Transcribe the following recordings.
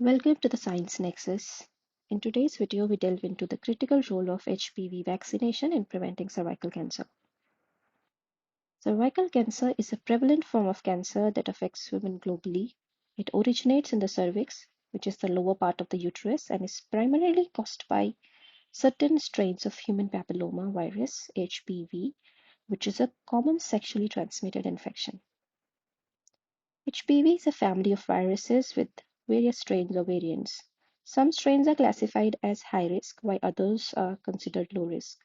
Welcome to the Science Nexus. In today's video, we delve into the critical role of HPV vaccination in preventing cervical cancer. Cervical cancer is a prevalent form of cancer that affects women globally. It originates in the cervix, which is the lower part of the uterus, and is primarily caused by certain strains of human papillomavirus, HPV, which is a common sexually transmitted infection. HPV is a family of viruses with various strains or variants. Some strains are classified as high risk, while others are considered low risk.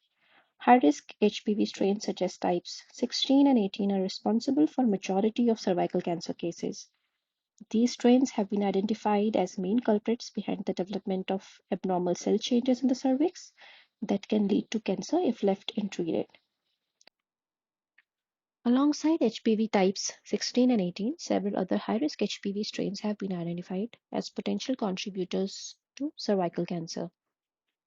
High risk HPV strains such as types 16 and 18 are responsible for majority of cervical cancer cases. These strains have been identified as main culprits behind the development of abnormal cell changes in the cervix that can lead to cancer if left untreated. Alongside HPV types 16 and 18, several other high-risk HPV strains have been identified as potential contributors to cervical cancer.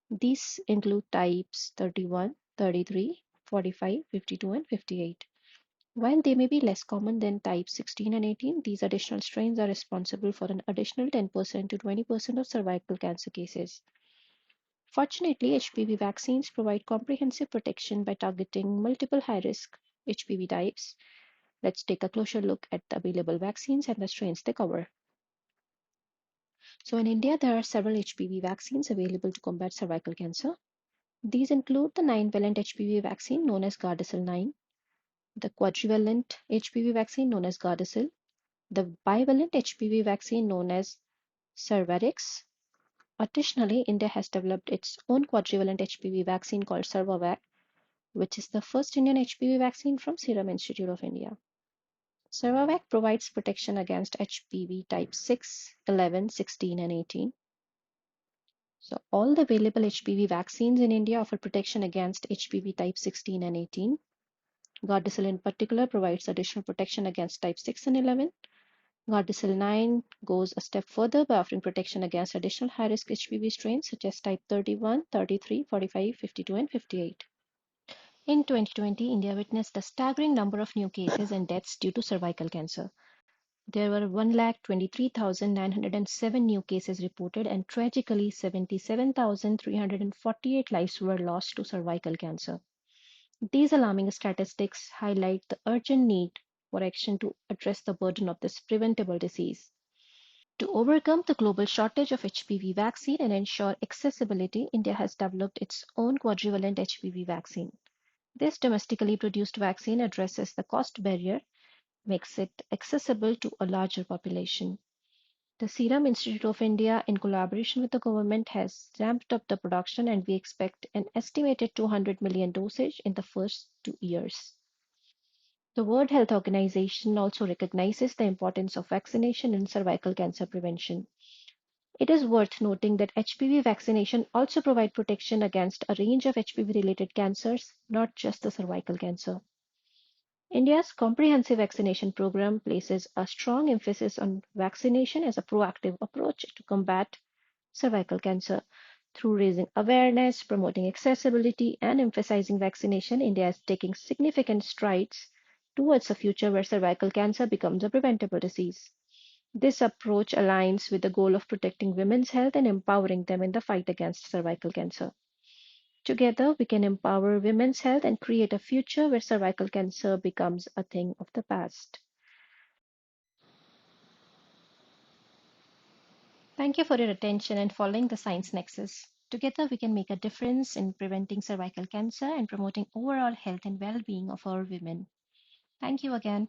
These include types 31, 33, 45, 52, and 58. While they may be less common than types 16 and 18, these additional strains are responsible for an additional 10% to 20% of cervical cancer cases. Fortunately, HPV vaccines provide comprehensive protection by targeting multiple high-risk HPV types. Let's take a closer look at the available vaccines and the strains they cover. So in India, there are several HPV vaccines available to combat cervical cancer. These include the 9-valent HPV vaccine known as Gardasil 9, the quadrivalent HPV vaccine known as Gardasil, the bivalent HPV vaccine known as Cervarix. Additionally, India has developed its own quadrivalent HPV vaccine called Cervavac, which is the first Indian HPV vaccine from Serum Institute of India. Cervavac provides protection against HPV type 6, 11, 16, and 18. So all the available HPV vaccines in India offer protection against HPV type 16 and 18. Gardasil in particular provides additional protection against type 6 and 11. Gardasil 9 goes a step further by offering protection against additional high-risk HPV strains such as type 31, 33, 45, 52, and 58. In 2020, India witnessed a staggering number of new cases and deaths due to cervical cancer. There were 123,907 new cases reported, and tragically, 77,348 lives were lost to cervical cancer. These alarming statistics highlight the urgent need for action to address the burden of this preventable disease. To overcome the global shortage of HPV vaccine and ensure accessibility, India has developed its own quadrivalent HPV vaccine. This domestically produced vaccine addresses the cost barrier, makes it accessible to a larger population. The Serum Institute of India, in collaboration with the government, has ramped up the production, and we expect an estimated 200 million dosage in the first 2 years. The World Health Organization also recognizes the importance of vaccination in cervical cancer prevention. It is worth noting that HPV vaccination also provides protection against a range of HPV-related cancers, not just the cervical cancer. India's comprehensive vaccination program places a strong emphasis on vaccination as a proactive approach to combat cervical cancer. Through raising awareness, promoting accessibility, and emphasizing vaccination, India is taking significant strides towards a future where cervical cancer becomes a preventable disease. This approach aligns with the goal of protecting women's health and empowering them in the fight against cervical cancer. Together, we can empower women's health and create a future where cervical cancer becomes a thing of the past. Thank you for your attention and following the Science Nexus. Together, we can make a difference in preventing cervical cancer and promoting overall health and well being of our women. Thank you again.